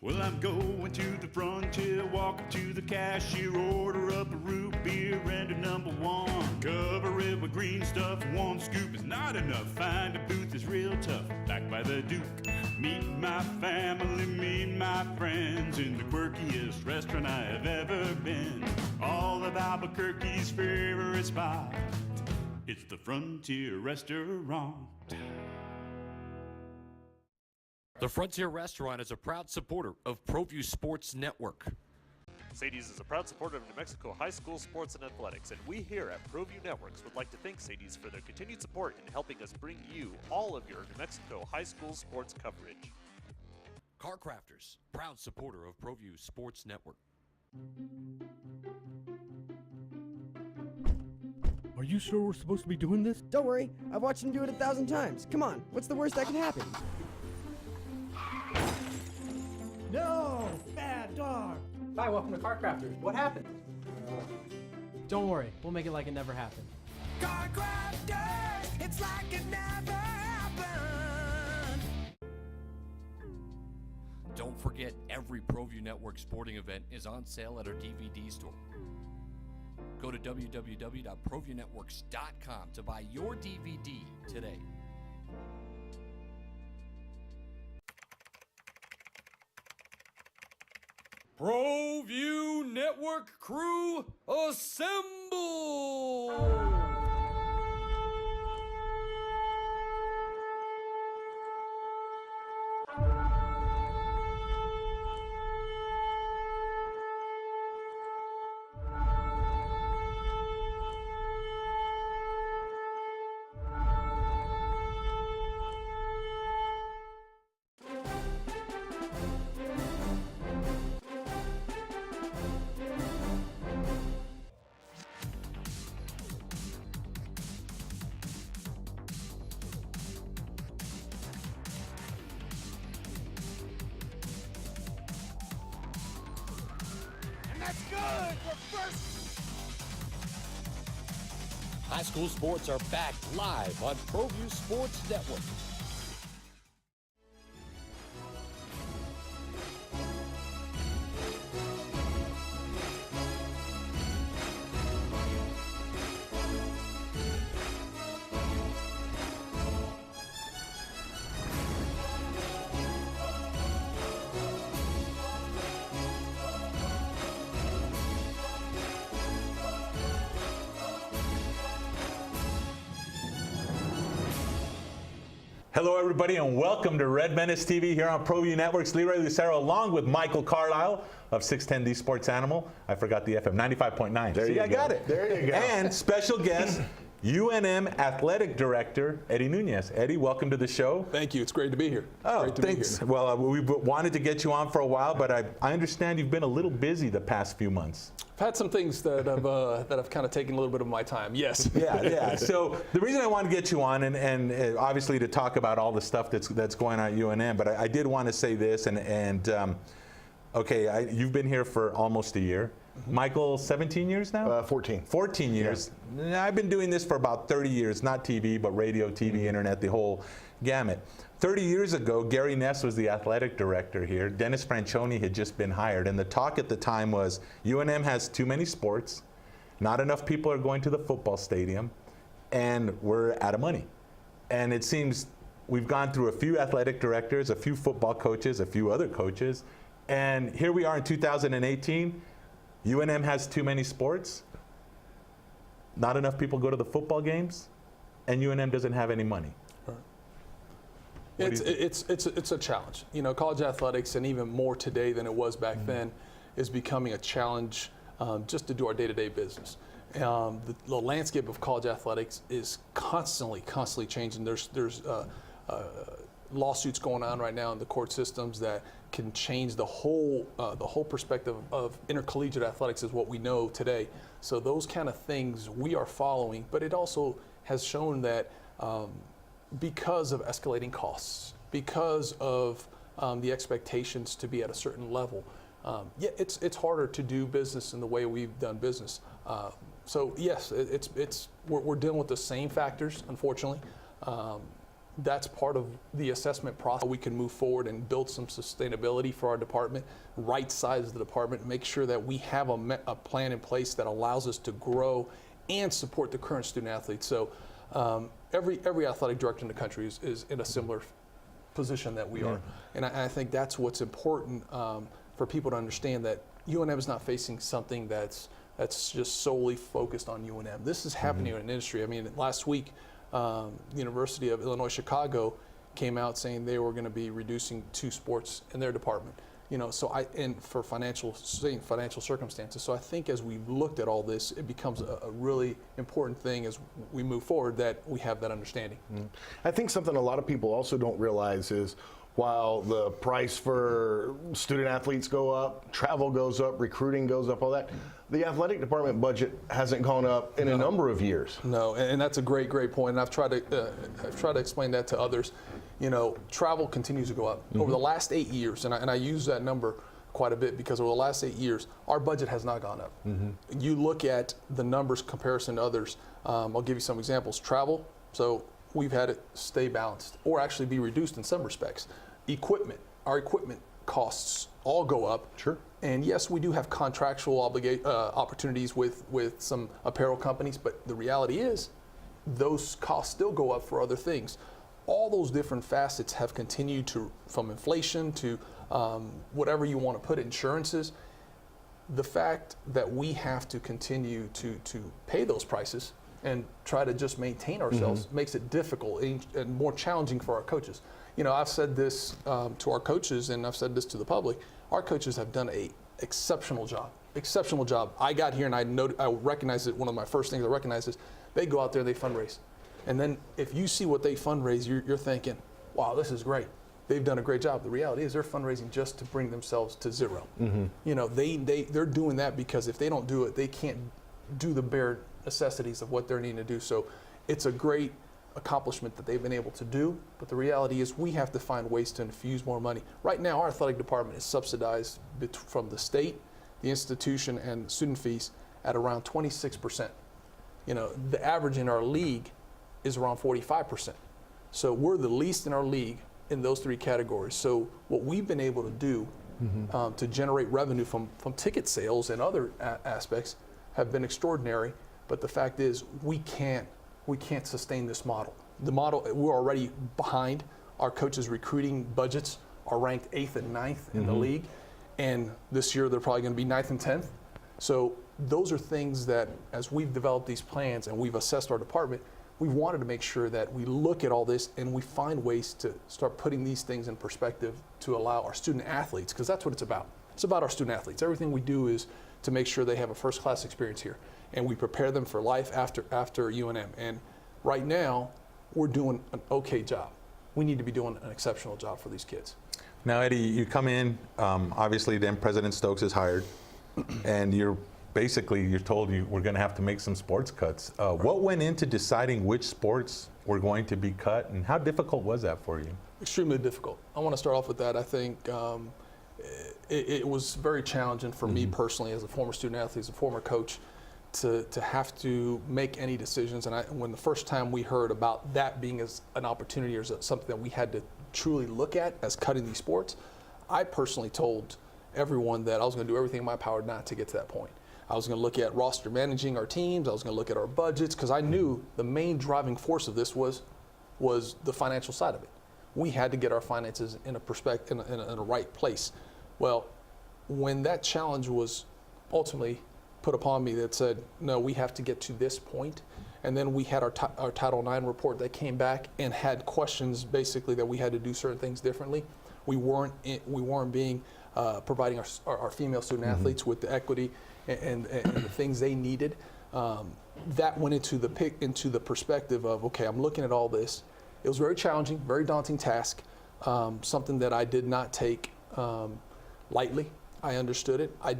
Well, I'm going to the frontier, walk up to the cashier, order up a root beer and a number one. Cover it with green stuff, one scoop is not enough. Find a booth is real tough, backed by the Duke. Meet my family, meet my friends in the quirkiest restaurant I have ever been. All of Albuquerque's favorite spot, it's the Frontier Restaurant. The Frontier Restaurant is a proud supporter of Proview Sports Network. Sadie's is a proud supporter of New Mexico high school sports and athletics, and we here at Proview Networks would like to thank Sadie's for their continued support in helping us bring you all of your New Mexico high school sports coverage. Car Crafters, proud supporter of Proview Sports Network. Are you sure we're supposed to be doing this? Don't worry, I've watched him do it 1,000 times. Come on, what's the worst that can happen? No! Bad dog! Hi, welcome to Car Crafters. What happened? Don't worry, we'll make it like it never happened. Car Crafters, it's like it never happened. Don't forget, every Proview Network sporting event is on sale at our DVD store. Go to www.proviewNetworks.com to buy your DVD today. Proview Network crew, assemble! That's good! We're first! High school sports are back live on Proview Sports Network. Hello, everybody, and welcome to Red Menace TV here on Proview Networks. Leroy Lucero along with Michael Carlisle of 610D Sports Animal. I forgot the FM, 95.9. There See, you I go. got it. There you go. And special guest, UNM Athletic Director, Eddie Nunez. Eddie, welcome to the show. Thank you. It's great to be here. Oh, great to thanks. Be here. Well, we've wanted to get you on for a while, but I understand you've been a little busy the past few months. I've had some things that have kind of taken a little bit of my time. Yes. Yeah. So the reason I want to get you on, and obviously to talk about all the stuff that's going on at UNM, but I did want to say this, okay, you've been here for almost a year. Mm-hmm. Michael, 17 years now? 14. 14 years. Yeah. I've been doing this for about 30 years, not TV, but radio, TV, internet, the whole gamut. 30 years ago, Gary Ness was the athletic director here. Dennis Franchione had just been hired, and the talk at the time was UNM has too many sports, not enough people are going to the football stadium, and we're out of money. And it seems we've gone through a few athletic directors, a few football coaches, a few other coaches, and here we are in 2018. UNM has too many sports, not enough people go to the football games, and UNM doesn't have any money. It's a challenge. You know, college athletics, and even more today than it was back then, is becoming a challenge just to do our day-to-day business. The landscape of college athletics is constantly changing. There's lawsuits going on right now in the court systems that can change the whole perspective of intercollegiate athletics as what we know today. So those kind of things we are following, but it also has shown that because of escalating costs, because of the expectations to be at a certain level, it's harder to do business in the way we've done business. So yes, we're dealing with the same factors, unfortunately. that's part of the assessment process. We can move forward and build some sustainability for our department, right size the department, make sure that we have a plan in place that allows us to grow and support the current student athletes. So every athletic director in the country is in a similar position that we are. And I think that's what's important for people to understand, that UNM is not facing something that's just solely focused on UNM. This is happening in an industry. I mean, last week, the University of Illinois Chicago came out saying they were going to be reducing 2 sports in their department. You know, so and for financial circumstances. So I think as we've looked at all this, it becomes a really important thing as we move forward that we have that understanding. I think something a lot of people also don't realize is, while the price for student athletes go up, travel goes up, recruiting goes up, all that, the athletic department budget hasn't gone up in a number of years. No, and that's a great point. And I've tried to explain that to others. You know, travel continues to go up. Over the last 8 years, and I use that number quite a bit because over the last 8 years, our budget has not gone up. You look at the numbers comparison to others. I'll give you some examples. Travel, so we've had it stay balanced or actually be reduced in some respects. Equipment, our equipment costs all go up. Sure. And yes, we do have contractual opportunities with some apparel companies, but the reality is those costs still go up for other things. All those different facets have continued to, from inflation to whatever you want to put, insurances. The fact that we have to continue to pay those prices and try to just maintain ourselves makes it difficult and more challenging for our coaches. You know, I've said this to our coaches, and I've said this to the public. Our coaches have done an exceptional job. Exceptional job. I got here and I recognized it. One of my first things I recognized is they go out there, they fundraise. And then if you see what they fundraise, you're thinking, wow, this is great. They've done a great job. The reality is they're fundraising just to bring themselves to zero. You know, they're doing that because if they don't do it, they can't do the bare necessities of what they're needing to do. So it's a great accomplishment that they've been able to do, but the reality is we have to find ways to infuse more money. Right now, our athletic department is subsidized from the state, the institution, and student fees at around 26%. You know, the average in our league is around 45%. So we're the least in our league in those 3 categories. So what we've been able to do to generate revenue from ticket sales and other aspects have been extraordinary. But the fact is we can't sustain this model. The model, we're already behind. Our coaches' recruiting budgets are ranked 8th and 9th in the league. And this year they're probably going to be 9th and 10th. So those are things that as we've developed these plans and we've assessed our department, we've wanted to make sure that we look at all this and we find ways to start putting these things in perspective to allow our student athletes, because that's what it's about. It's about our student athletes. Everything we do is to make sure they have a first-class experience here, and we prepare them for life after UNM. And right now, we're doing an okay job. We need to be doing an exceptional job for these kids. Now, Eddie, you come in, obviously then President Stokes is hired, and you're told we're going to have to make some sports cuts. What went into deciding which sports were going to be cut, and how difficult was that for you? Extremely difficult. I want to start off with that. I think it was very challenging for me personally as a former student athlete, as a former coach, to have to make any decisions. And when the first time we heard about that being as an opportunity or something that we had to truly look at as cutting these sports, I personally told everyone that I was going to do everything in my power not to get to that point. I was going to look at roster managing our teams. I was going to look at our budgets, because I knew the main driving force of this was the financial side of it. We had to get our finances in a right place. Well, when that challenge was ultimately put upon me that said, no, we have to get to this point, and then we had our Title IX report that came back and had questions basically that we had to do certain things differently. We weren't providing our female student athletes with the equity and the things they needed. That went into the perspective of, okay, I'm looking at all this. It was very challenging, very daunting task, something that I did not take lightly. I understood it. I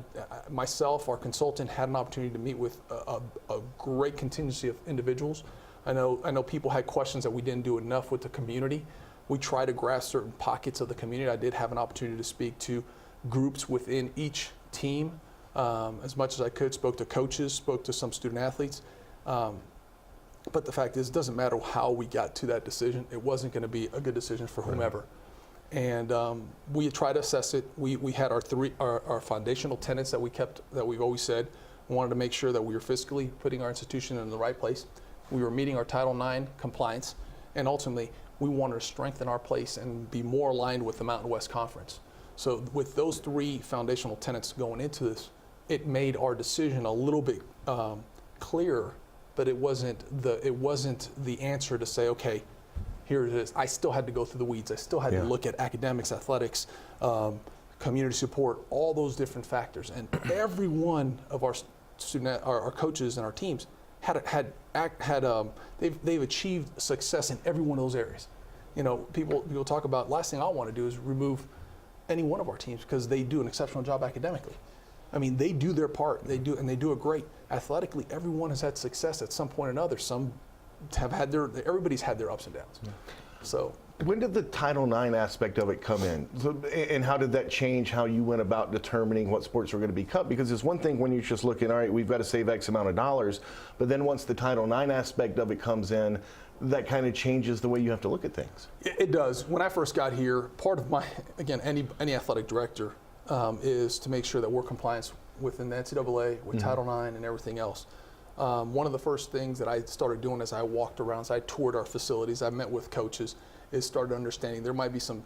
myself, our consultant, had an opportunity to meet with a great contingency of individuals. I know people had questions that we didn't do enough with the community. We try to grasp certain pockets of the community. I did have an opportunity to speak to groups within each team as much as I could, spoke to coaches, spoke to some student athletes. But the fact is, it doesn't matter how we got to that decision. It wasn't going to be a good decision for whomever. And we tried to assess it. We had our foundational tenets that we've always said. We wanted to make sure that we were fiscally putting our institution in the right place. We were meeting our Title IX compliance, and ultimately, we wanted to strengthen our place and be more aligned with the Mountain West Conference. So with those 3 foundational tenets going into this, it made our decision a little bit clearer, but it wasn't the answer to say, okay, here it is. I still had to go through the weeds. I still had to look at academics, athletics, community support, all those different factors. And every one of our our coaches and our teams they've achieved success in every one of those areas. You know, people talk about, last thing I want to do is remove any one of our teams because they do an exceptional job academically. I mean, they do their part. They do it great. Athletically, everyone has had success at some point or another. Some have had everybody's had their ups and downs. So when did the Title IX aspect of it come in? So, and how did that change how you went about determining what sports were going to be cut? Because it's one thing when you're just looking, all right, we've got to save X amount of dollars, but then once the Title IX aspect of it comes in, that kind of changes the way you have to look at things. It does. When I first got here, part of my, again, any athletic director is to make sure that we're compliant within the NCAA, with Title IX and everything else. One of the first things that I started doing as I walked around, so I toured our facilities, I met with coaches, is started understanding there might be some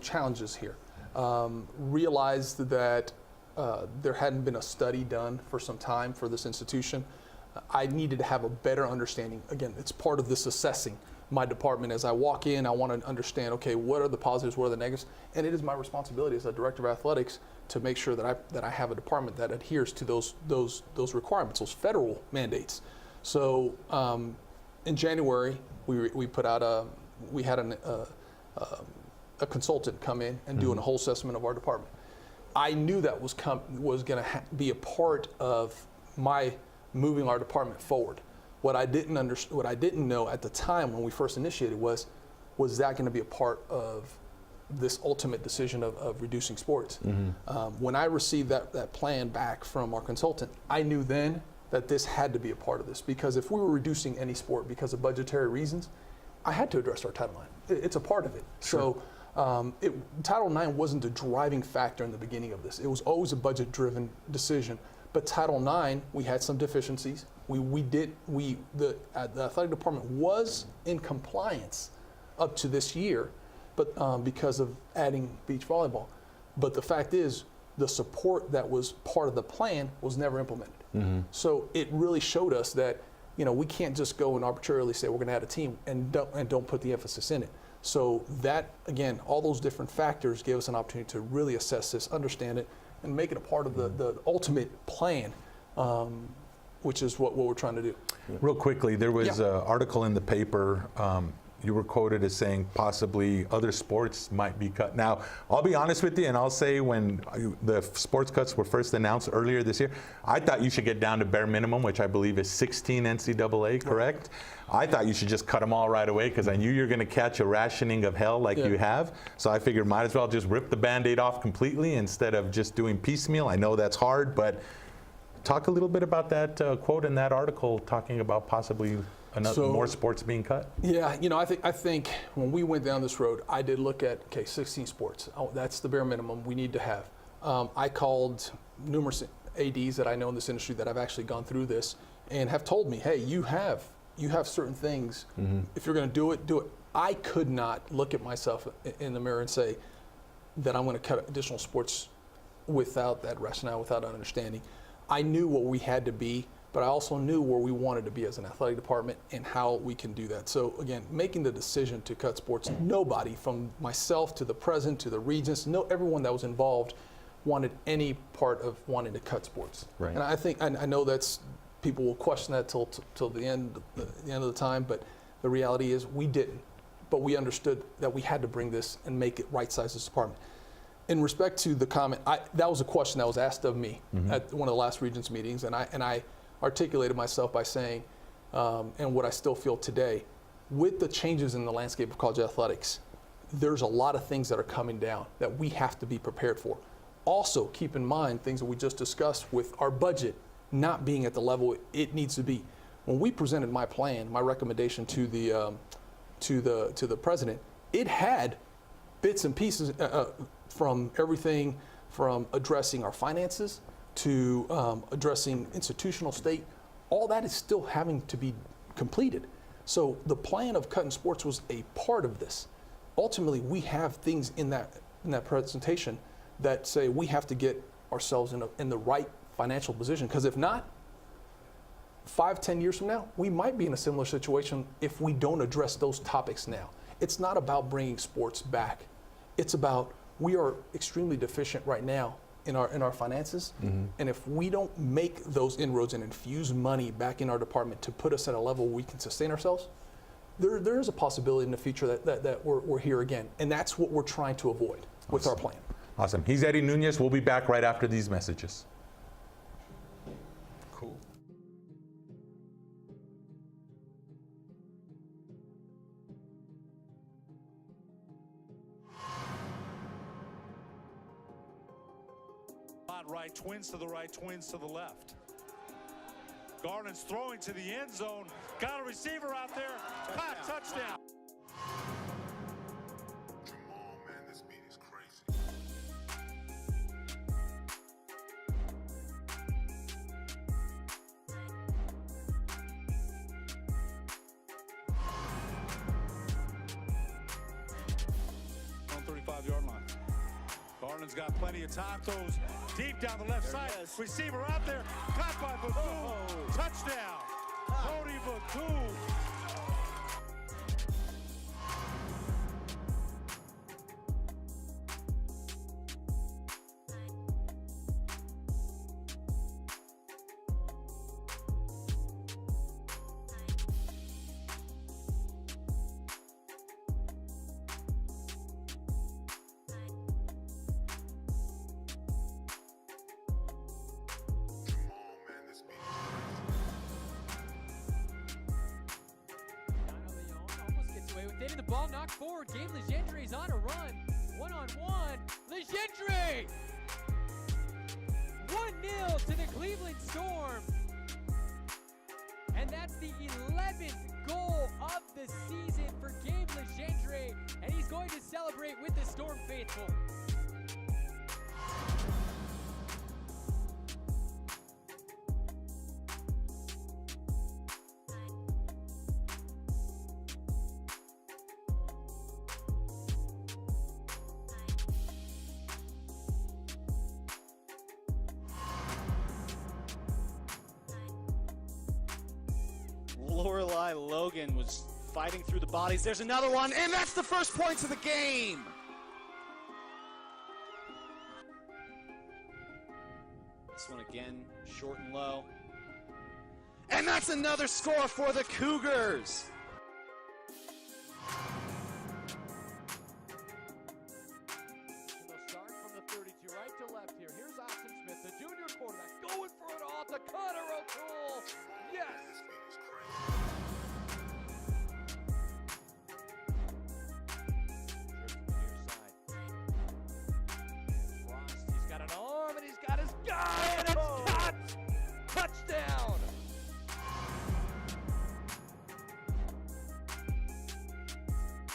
challenges here. Realized that there hadn't been a study done for some time for this institution. I needed to have a better understanding. Again, it's part of this assessing my department. As I walk in, I want to understand, okay, what are the positives, what are the negatives? And it is my responsibility as a director of athletics to make sure that I have a department that adheres to those requirements, those federal mandates. So in January, we put out we had a consultant come in and do a whole assessment of our department. I knew that was going to be a part of my moving our department forward. What I didn't know at the time when we first initiated was that going to be a part of this ultimate decision of reducing sports. When I received that plan back from our consultant, I knew then that this had to be a part of this, because if we were reducing any sport because of budgetary reasons, I had to address our Title IX. It's a part of it. Sure. So Title IX wasn't the driving factor in the beginning of this. It was always a budget-driven decision. But Title IX, we had some deficiencies. The athletic department was in compliance up to this year, but because of adding beach volleyball. But the fact is, the support that was part of the plan was never implemented. So it really showed us that, you know, we can't just go and arbitrarily say we're going to add a team and don't put the emphasis in it. So that, again, all those different factors gave us an opportunity to really assess this, understand it, and make it a part of the ultimate plan, which is what we're trying to do. Real quickly, there was an article in the paper. You were quoted as saying possibly other sports might be cut. Now, I'll be honest with you, and I'll say when the sports cuts were first announced earlier this year, I thought you should get down to bare minimum, which I believe is 16 NCAA, correct? I thought you should just cut them all right away because I knew you were going to catch a rationing of hell like you have. So I figured might as well just rip the Band-Aid off completely instead of just doing piecemeal. I know that's hard, but talk a little bit about that quote in that article talking about possibly more sports being cut. Yeah, you know, I think when we went down this road, I did look at, 16 sports. Oh, that's the bare minimum we need to have. I called numerous ADs that I know in this industry that have actually gone through this and have told me, hey, you have certain things. If you're going to do it, do it. I could not look at myself in the mirror and say that I'm going to cut additional sports without that rationale, without that understanding. I knew what we had to be, but I also knew where we wanted to be as an athletic department and how we can do that. So again, making the decision to cut sports, nobody from myself to the president to the regents, everyone that was involved wanted any part of wanting to cut sports. Right. And I think, I know that's, people will question that till the end of the time, but the reality is we didn't. But we understood that we had to bring this and make it right-size this department. In respect to the comment, that was a question that was asked of me at one of the last Regents meetings, and I articulated myself by saying, and what I still feel today, with the changes in the landscape of college athletics, there's a lot of things that are coming down that we have to be prepared for. Also, keep in mind things that we just discussed with our budget not being at the level it needs to be. when we presented my plan, my recommendation to the president, it had bits and pieces from everything from addressing our finances to addressing institutional state. All that is still having to be completed. So the plan of cutting sports was a part of this. Ultimately, we have things in that presentation that say we have to get ourselves in the right financial position, because if not, 5-10 years from now, we might be in a similar situation if we don't address those topics now. It's not about bringing sports back. It's about, we are extremely deficient right now in our finances, and if we don't make those inroads and infuse money back in our department to put us at a level where we can sustain ourselves, there is a possibility in the future that we're here again, and that's what we're trying to avoid with our plan. Awesome. He's Eddie Nunez. We'll be back right after these messages. Cool. Right, twins to the right, twins to the left. Garland's throwing to the end zone. Got a receiver out there. Caught, touchdown. Jamal, man, this beat is crazy. On 35-yard line. Garland's got plenty of time. Throws deep down the left side. Receiver out there. Caught by Batum. Touchdown. Cody Batum. Getting the ball knocked forward. Gabe Legendre's on a run. One-on-one. Legendre! 1-0 to the Cleveland Storm. And that's the 11th goal of the season for Gabe Legendre. And he's going to celebrate with the Storm faithful. Lorelei Logan was fighting through the bodies. There's another one, and that's the first points of the game. This one again, short and low. And that's another score for the Cougars. They'll start from the 32, right to left here. Here's Austin Smith, the junior quarterback, going for it all to Connor O'Toole. Yes! He's got an arm and he's got his guy, and it's caught! Touchdown!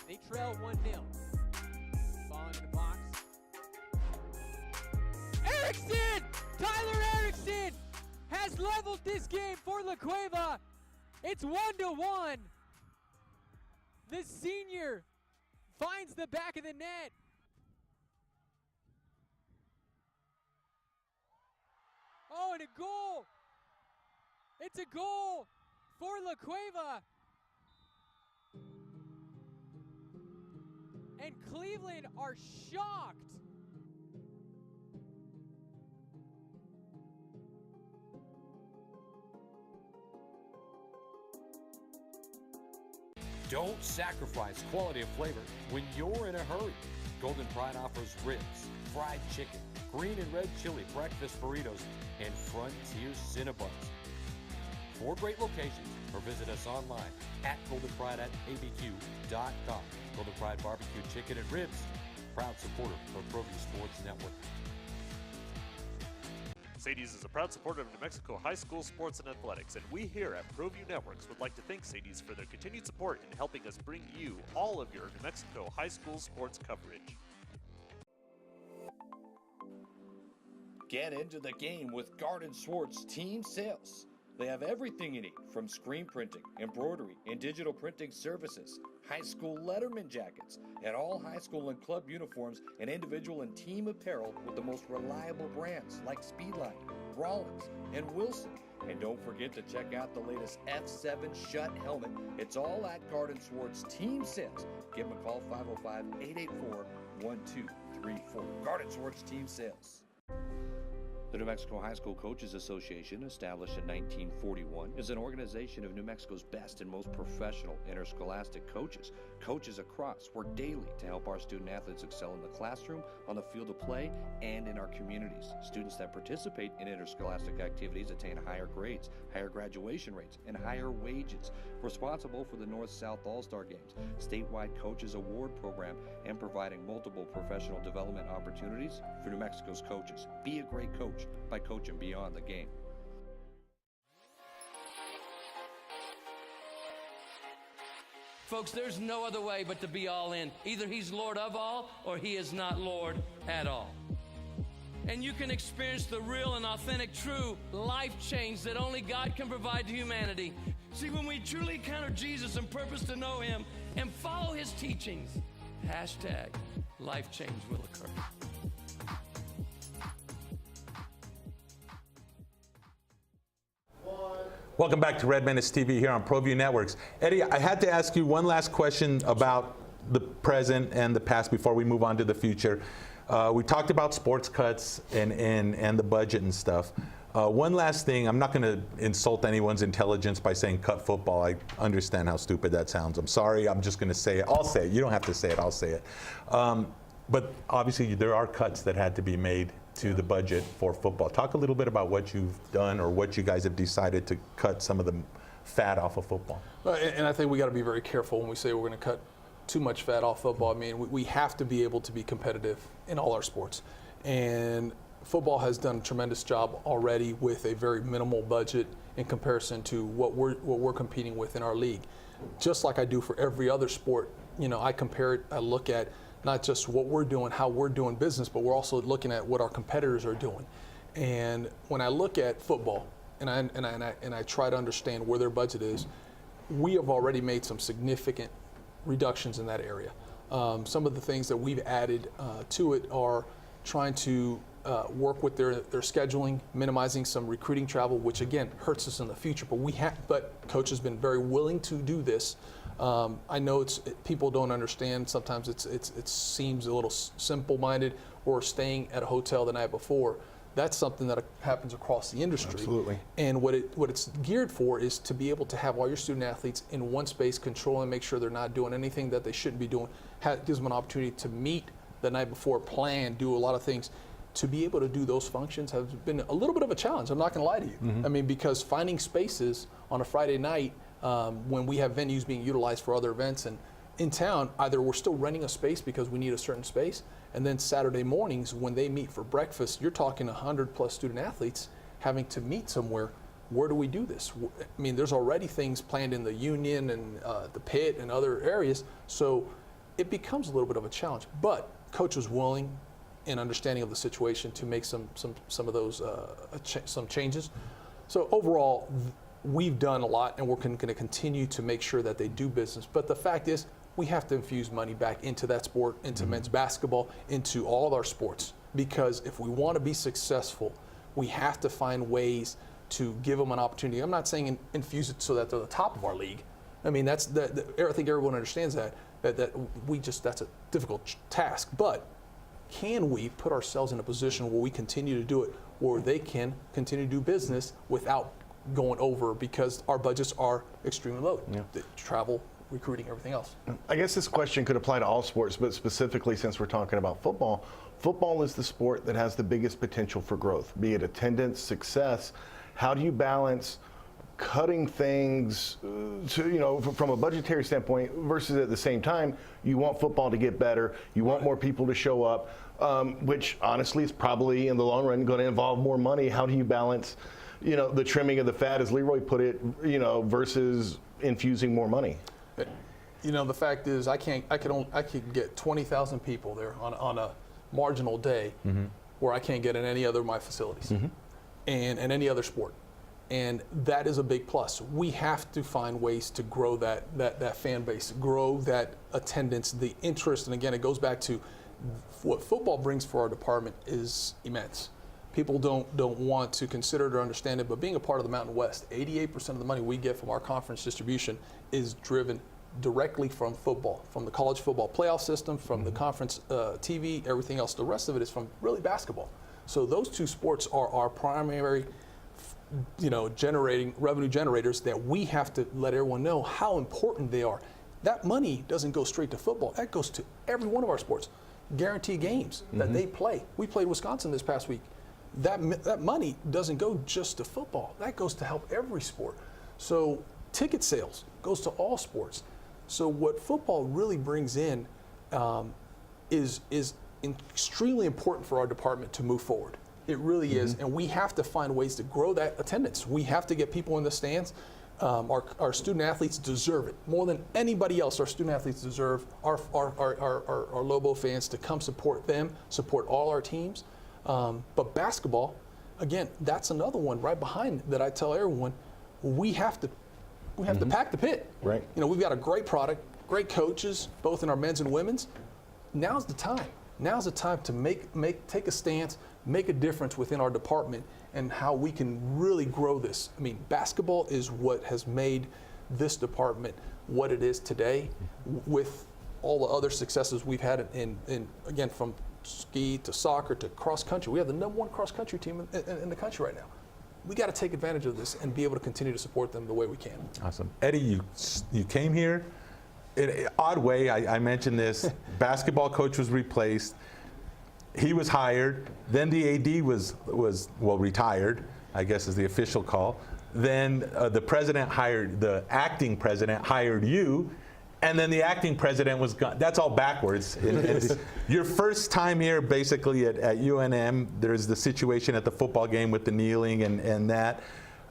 They trail 1-0. Ball into the box. Erickson! Tyler Erickson has leveled this game for La Cueva. It's 1-1. The senior finds the back of the net. Oh, and a goal. It's a goal for La Cueva. And Cleveland are shocked. Don't sacrifice quality of flavor when you're in a hurry. Golden Pride offers ribs, fried chicken, green and red chili breakfast burritos, and Frontier Cinnabons. 4 great locations, or visit us online at goldenpride@abq.com. Golden Pride Barbecue Chicken and Ribs, proud supporter of Proview Sports Network. Sadie's is a proud supporter of New Mexico high school sports and athletics, and we here at Proview Networks would like to thank Sadie's for their continued support in helping us bring you all of your New Mexico high school sports coverage. Get into the game with Garden Swartz Team Sales. They have everything you need, from screen printing, embroidery, and digital printing services, high school letterman jackets, and all high school and club uniforms, and individual and team apparel with the most reliable brands like Speedline, Rollins, and Wilson. And don't forget to check out the latest F7 Shut helmet. It's all at Garden Swartz Team Sales. Give them a call, 505-884-1234. Garden Swartz Team Sales. The New Mexico High School Coaches Association, established in 1941, is an organization of New Mexico's best and most professional interscholastic coaches. Coaches across work daily to help our student athletes excel in the classroom, on the field of play, and in our communities. Students that participate in interscholastic activities attain higher grades, higher graduation rates, and higher wages. Responsible for the North-South All-Star Games, statewide Coaches Award Program, and providing multiple professional development opportunities for New Mexico's coaches. Be a great coach by coaching beyond the game. Folks, there's no other way but to be all in. Either he's Lord of all or he is not Lord at all. And you can experience the real and authentic, true life change that only God can provide to humanity. See, when we truly encounter Jesus and purpose to know him and follow his teachings, hashtag life change will occur. Welcome back to Red Menace TV here on Proview Networks. Eddie, I had to ask you one last question about the present and the past before we move on to the future. We talked about sports cuts and the budget and stuff. One last thing, I'm not going to insult anyone's intelligence by saying cut football. I understand how stupid that sounds. I'm sorry, I'm just going to say it. I'll say it. You don't have to say it, I'll say it. But obviously there are cuts that had to be made to the budget for football. Talk a little bit about what you've done or what you guys have decided to cut some of the fat off of football. And I think we got to be very careful when we say we're going to cut too much fat off football. I mean, we have to be able to be competitive in all our sports. And football has done a tremendous job already with a very minimal budget in comparison to what we're competing with in our league. Just like I do for every other sport, you know, I compare it, I look at not just what we're doing, how we're doing business, but we're also looking at what our competitors are doing. And when I look at football and I try to understand where their budget is, we have already made some significant reductions in that area. Some of the things that we've added to it are trying to work with their scheduling, minimizing some recruiting travel, which again hurts us in the future. But Coach has been very willing to do this. I know people don't understand. Sometimes it seems a little simple-minded, or staying at a hotel the night before. That's something that happens across the industry. Absolutely. And what it's geared for is to be able to have all your student athletes in one space, control and make sure they're not doing anything that they shouldn't be doing. Gives them an opportunity to meet the night before, plan, do a lot of things. To be able to do those functions has been a little bit of a challenge. I'm not going to lie to you. Mm-hmm. I mean, because finding spaces on a Friday night when we have venues being utilized for other events and in town, either we're still renting a space because we need a certain space, and then Saturday mornings when they meet for breakfast, you're talking 100+ student athletes having to meet somewhere. Where do we do this? I mean, there's already things planned in the Union and the Pit and other areas, so it becomes a little bit of a challenge. But Coach was willing and understanding of the situation to make some of those some changes. So overall, we've done a lot, and we're going to continue to make sure that they do business. But the fact is, we have to infuse money back into that sport, into men's basketball, into all of our sports. Because if we want to be successful, we have to find ways to give them an opportunity. I'm not saying infuse it so that they're the top of our league. I mean, I think everyone understands that that's a difficult task. But can we put ourselves in a position where we continue to do it, where they can continue to do business without going over, because our budgets are extremely low. Yeah. The travel, recruiting, everything else. I guess this question could apply to all sports, but specifically since we're talking about football, football is the sport that has the biggest potential for growth, be it attendance, success. How do you balance cutting things from a budgetary standpoint versus at the same time, you want football to get better, you want more people to show up, which honestly is probably in the long run going to involve more money. How do you balance, the trimming of the fat, as Leroy put it, versus infusing more money? The fact is, I could get 20,000 people there on a marginal day, where I can't get in any other of my facilities, and any other sport. And that is a big plus. We have to find ways to grow that fan base, grow that attendance, the interest. And again, it goes back to what football brings for our department is immense. People don't want to consider it or understand it, but being a part of the Mountain West, 88% of the money we get from our conference distribution is driven directly from football, from the college football playoff system, from the conference TV, everything else. The rest of it is from really basketball. So those two sports are our primary generating revenue generators that we have to let everyone know how important they are. That money doesn't go straight to football. That goes to every one of our sports. Guarantee games that they play. We played Wisconsin this past week. That money doesn't go just to football. That goes to help every sport. So ticket sales goes to all sports. So what football really brings in is extremely important for our department to move forward. It really is, and we have to find ways to grow that attendance. We have to get people in the stands. Our student athletes deserve it more than anybody else. Our student athletes deserve our Lobo fans to come support them, support all our teams. But basketball, again, that's another one right behind that. I tell everyone, we have to pack the pit. Right. We've got a great product, great coaches, both in our men's and women's. Now's the time. Now's the time to take a stance, make a difference within our department, and how we can really grow this. I mean, basketball is what has made this department what it is today, with all the other successes we've had in again, from ski to soccer to cross country. We have the #1 cross country team in the country right now. We got to take advantage of this and be able to continue to support them the way we can. Awesome. Eddie, you came here in an odd way. I mentioned this. Basketball coach was replaced. He was hired. Then the AD was retired, I guess is the official call. Then the acting president hired you, and then the acting president was gone. That's all backwards. Your first time here, basically at UNM, there's the situation at the football game with the kneeling and that.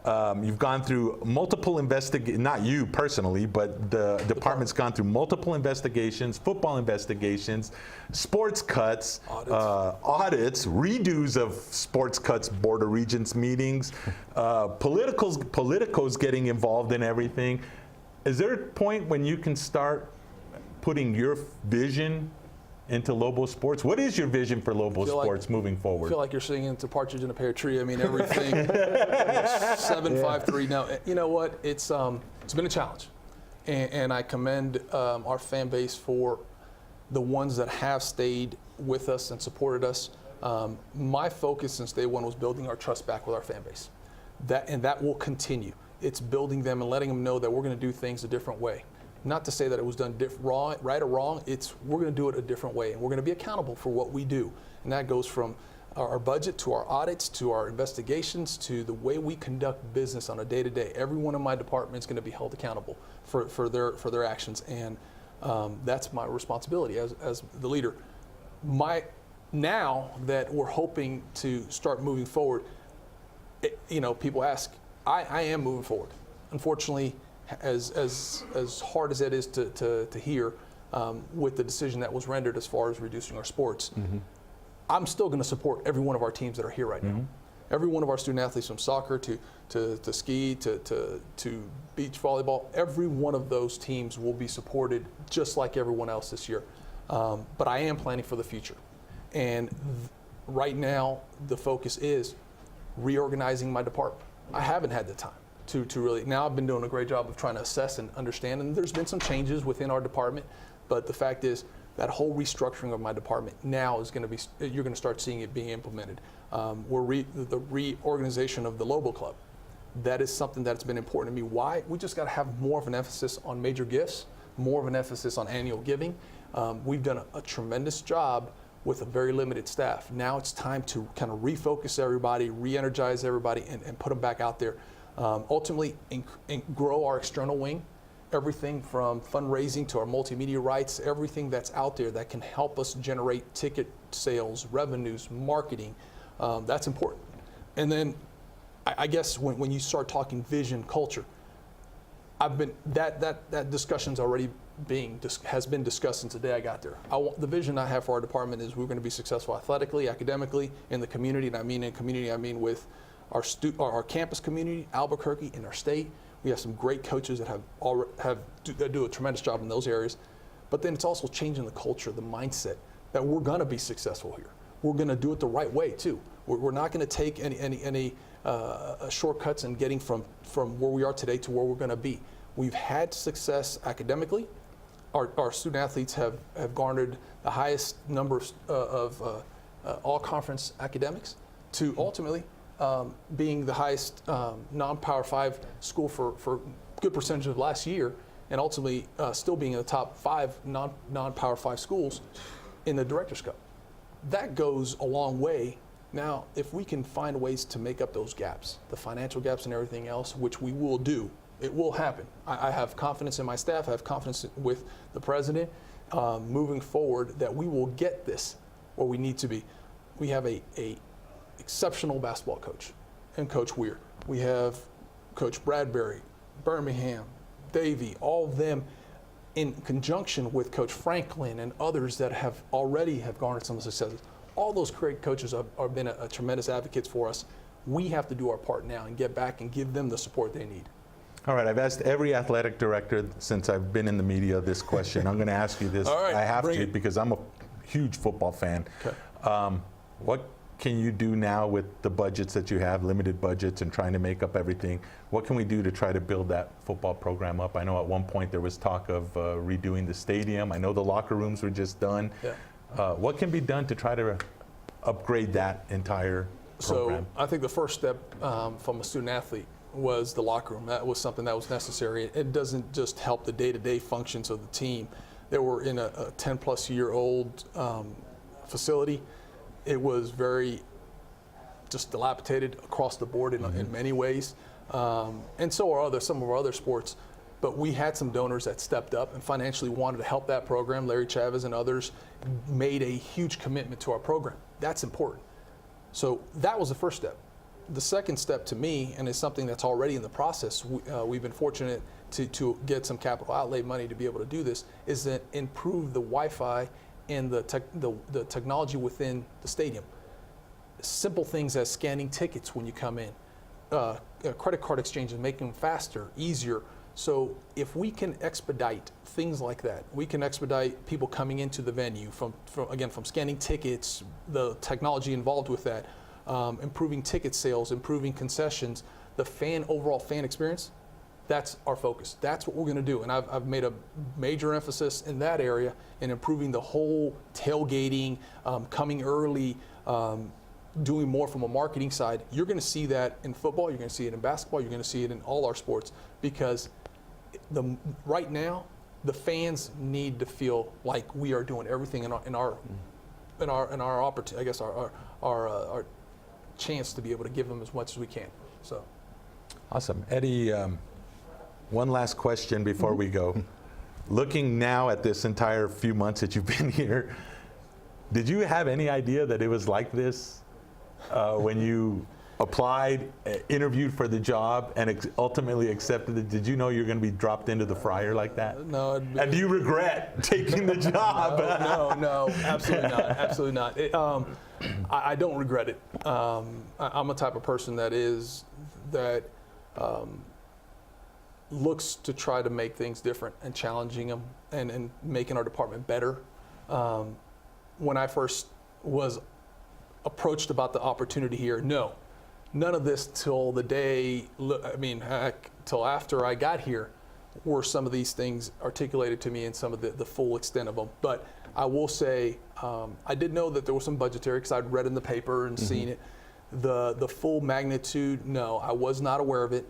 You've gone through multiple investigations, not you personally, but the department's gone through multiple investigations, football investigations, sports cuts, audits, redos of sports cuts, Board of Regents meetings, politicos getting involved in everything. Is there a point when you can start putting your vision into Lobo Sports? What is your vision for Lobo Sports moving forward? I feel like you're singing to Partridge in a Pear Tree. I mean, everything. 753. Now, you know what? It's been a challenge, and I commend our fan base for the ones that have stayed with us and supported us. My focus since day one was building our trust back with our fan base. That will continue. It's building them and letting them know that we're going to do things a different way. Not to say that it was done right or wrong. We're going to do it a different way, and we're going to be accountable for what we do. And that goes from our budget to our audits to our investigations to the way we conduct business on a day-to-day. Everyone in my department is going to be held accountable for their actions, and that's my responsibility as the leader. Now that we're hoping to start moving forward, people ask, I am moving forward. Unfortunately, as hard as that is to hear, with the decision that was rendered as far as reducing our sports, I'm still going to support every one of our teams that are here right now. Every one of our student athletes, from soccer to ski to beach volleyball, every one of those teams will be supported just like everyone else this year. But I am planning for the future. And right now, the focus is reorganizing my department. I haven't had the time to really. Now I've been doing a great job of trying to assess and understand, and there's been some changes within our department, but the fact is that whole restructuring of my department now is going to be, you're going to start seeing it being implemented. The reorganization of the Lobo Club, that is something that's been important to me. Why? We just got to have more of an emphasis on major gifts, more of an emphasis on annual giving. We've done a tremendous job with a very limited staff. Now it's time to kind of refocus everybody, re-energize everybody, and put them back out there. Ultimately, grow our external wing everything from fundraising to our multimedia rights, everything that's out there that can help us generate ticket sales, revenues, marketing. That's important. And then I guess when you start talking vision, culture, that discussion's already has been discussed since the day I got there. The vision I have for our department is we're going to be successful athletically, academically, in the community. And I mean in community, I mean with our campus community, Albuquerque, and our state. We have some great coaches that that do a tremendous job in those areas. But then it's also changing the culture, the mindset that we're going to be successful here. We're going to do it the right way too. We're not going to take any shortcuts in getting from where we are today to where we're going to be. We've had success academically. Our student athletes have garnered the highest number of all conference academics to ultimately being the highest non-Power 5 school for a good percentage of last year, and ultimately still being in the top 5 non-Power 5 schools in the Director's Cup. That goes a long way. Now, if we can find ways to make up those gaps, the financial gaps and everything else, which we will do, it will happen. I have confidence in my staff. I have confidence with the president moving forward that we will get this where we need to be. We have a exceptional basketball coach and Coach Weir. We have Coach Bradbury, Birmingham, Davey, all of them in conjunction with Coach Franklin and others that have garnered some successes. All those great coaches have been a tremendous advocates for us. We have to do our part now and get back and give them the support they need. All right, I've asked every athletic director since I've been in the media this question. I'm going to ask you this. All right, I have to because I'm a huge football fan. Okay. What can you do now with the budgets that you have, limited budgets, and trying to make up everything? What can we do to try to build that football program up? I know at one point there was talk of redoing the stadium. I know the locker rooms were just done. Yeah. What can be done to try to upgrade that entire program? So I think the first step from a student athlete was the locker room. That was something that was necessary. It doesn't just help the day-to-day functions of the team. They were in a 10-plus-year-old facility. It was very just dilapidated across the board in many ways. And so are some of our other sports. But we had some donors that stepped up and financially wanted to help that program. Larry Chavez and others made a huge commitment to our program. That's important. So that was the first step. The second step to me, and it's something that's already in the process, we've been fortunate to get some capital outlay money to be able to do this, is to improve the Wi-Fi and the technology within the stadium. Simple things as scanning tickets when you come in, credit card exchanges, making them faster, easier. So if we can expedite things like that, we can expedite people coming into the venue from scanning tickets, the technology involved with that, improving ticket sales, improving concessions, the overall fan experience. That's our focus. That's what we're going to do. And I've made a major emphasis in that area in improving the whole tailgating, coming early, doing more from a marketing side. You're going to see that in football. You're going to see it in basketball. You're going to see it in all our sports because right now the fans need to feel like we are doing everything in our opportunity. I guess our chance to be able to give them as much as we can. So, awesome, Eddie. One last question before we go. Looking now at this entire few months that you've been here, did you have any idea that it was like this when you applied, interviewed for the job, and ultimately accepted it? Did you know you're going to be dropped into the fryer like that? No. And do you regret taking the job? No, absolutely not. Absolutely not. I don't regret it. I'm a type of person that looks to try to make things different and challenging them and making our department better. When I first was approached about the opportunity here, none of this till the day, till after I got here, were some of these things articulated to me in some of the full extent of them. But I will say, I did know that there was some budgetary because I'd read in the paper and seen it. The full magnitude, no, I was not aware of it.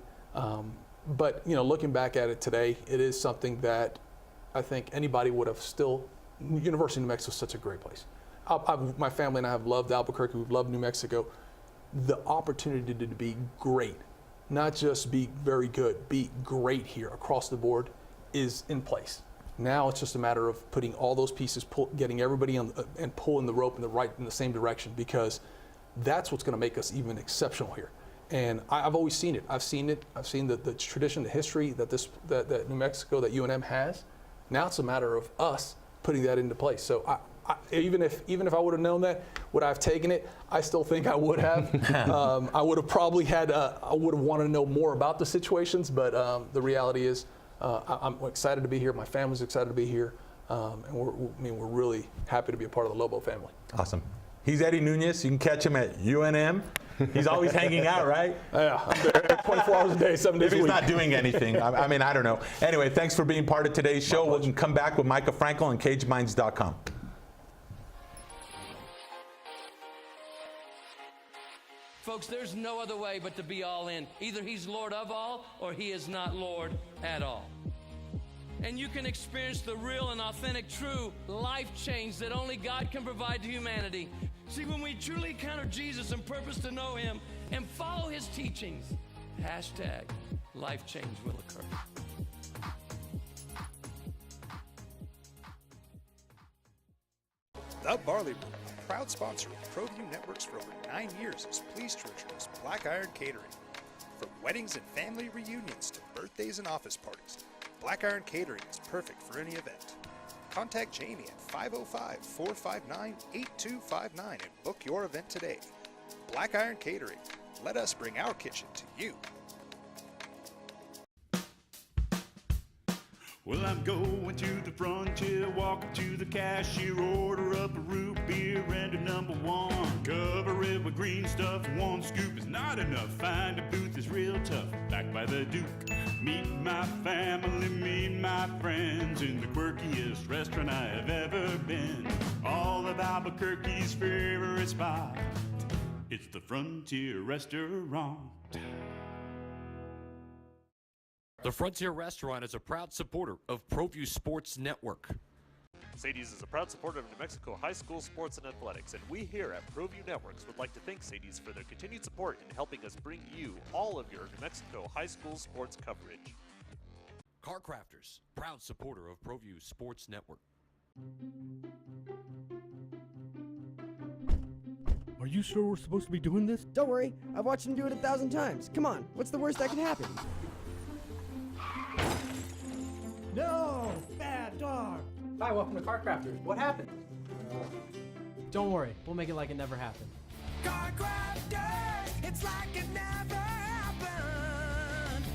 But looking back at it today, it is something that I think anybody would have still. University of New Mexico is such a great place. My family and I have loved Albuquerque. We've loved New Mexico. The opportunity to be great, not just be very good, be great here across the board, is in place. Now it's just a matter of putting all those pieces, getting everybody on, and pulling the rope in the same direction, because that's what's going to make us even exceptional here. And I've always seen it. I've seen the tradition, the history that New Mexico, that UNM has. Now it's a matter of us putting that into place. So even if I would have known that, would I have taken it? I still think I would have. I would have probably I would have wanted to know more about the situations, but the reality is, I'm excited to be here. My family's excited to be here, and we're really happy to be a part of the Lobo family. Awesome. He's Eddie Nunez. You can catch him at UNM. He's always hanging out, right? Yeah, I'm there 24 hours a day, 7 days a week. If he's not doing anything. I mean, I don't know. Anyway, thanks for being part of today's show. We can come back with Micah Frankel and CageMinds.com. Folks, there's no other way but to be all in. Either he's Lord of all or he is not Lord at all. And you can experience the real and authentic, true life change that only God can provide to humanity. See, when we truly encounter Jesus and purpose to know him and follow his teachings, #life change will occur. The Barley Room, a proud sponsor of Proview Networks for over 9 years, is pleased to introduce Black Iron Catering. From weddings and family reunions to birthdays and office parties, Black Iron Catering is perfect for any event. Contact Jamie at 505-459-8259 and book your event today. Black Iron Catering. Let us bring our kitchen to you. Well, I'm going to the frontier, walk up to the cashier, order up a root beer and a #1. Cover it with green stuff, one scoop is not enough. Find a booth is real tough, back by the Duke. Meet my family, meet my friends in the quirkiest restaurant I have ever been. All of Albuquerque's favorite spot, it's the Frontier Restaurant. The Frontier Restaurant is a proud supporter of Proview Sports Network. Sadie's is a proud supporter of New Mexico high school sports and athletics, and we here at Proview Networks would like to thank Sadie's for their continued support in helping us bring you all of your New Mexico high school sports coverage. Car Crafters, proud supporter of Proview Sports Network. Are you sure we're supposed to be doing this? Don't worry, I've watched him do it 1,000 times. Come on, what's the worst that could happen? No! Bad dog! Hi, welcome to Car Crafters. What happened? Don't worry, we'll make it like it never happened. Car Crafters, it's like it never happened.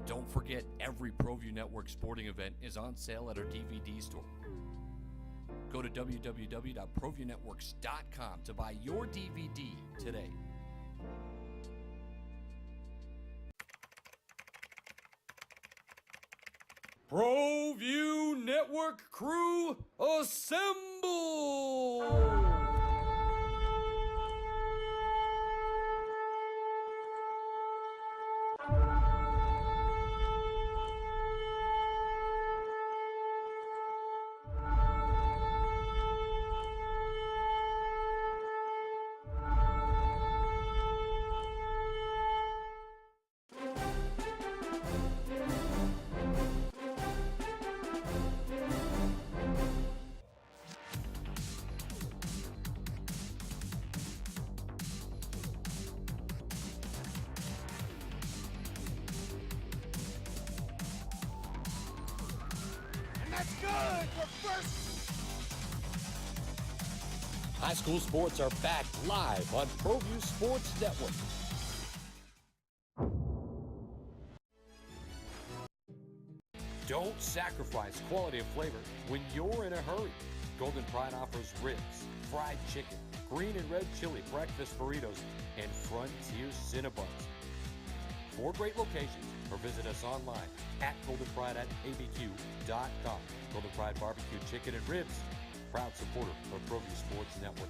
Don't forget, every Proview Network sporting event is on sale at our DVD store. Go to www.proviewNetworks.com to buy your DVD today. Proview Network crew, assemble! That's good! We're first! High school sports are back live on Proview Sports Network. Don't sacrifice quality and flavor when you're in a hurry. Golden Pride offers ribs, fried chicken, green and red chili breakfast burritos, and Frontier Cinnabons. 4 great locations, or visit us online at goldenpride@abq.com. Golden Pride Barbecue Chicken and Ribs, proud supporter of Proview Sports Network.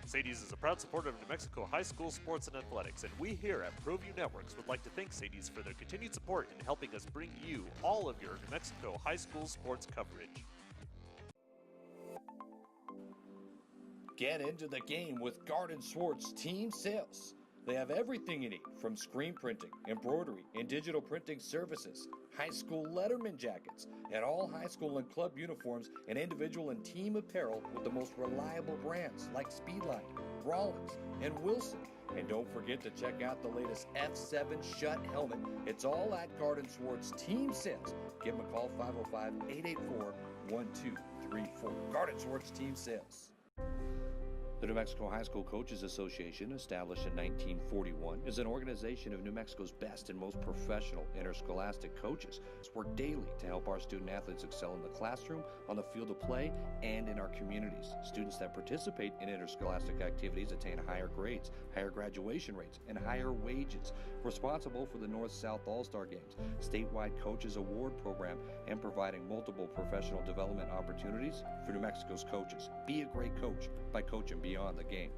Sadie's is a proud supporter of New Mexico high school sports and athletics, and we here at Proview Networks would like to thank Sadie's for their continued support in helping us bring you all of your New Mexico high school sports coverage. Get into the game with Garden Swartz Team Sales. They have everything you need, from screen printing, embroidery, and digital printing services, high school letterman jackets, and all high school and club uniforms and individual and team apparel with the most reliable brands like Speedline, Rawlins, and Wilson. And don't forget to check out the latest F7 Shut helmet. It's all at Garden Swartz Team Sales. Give them a call, 505-884-1234. Garden Swartz Team Sales. The New Mexico High School Coaches Association, established in 1941, is an organization of New Mexico's best and most professional interscholastic coaches. Work daily to help our student athletes excel in the classroom, on the field of play, and in our communities. Students that participate in interscholastic activities attain higher grades, higher graduation rates, and higher wages. Responsible for the North-South All-Star Games, statewide Coaches Award Program, and providing multiple professional development opportunities for New Mexico's coaches. Be a great coach by coaching beyond the game.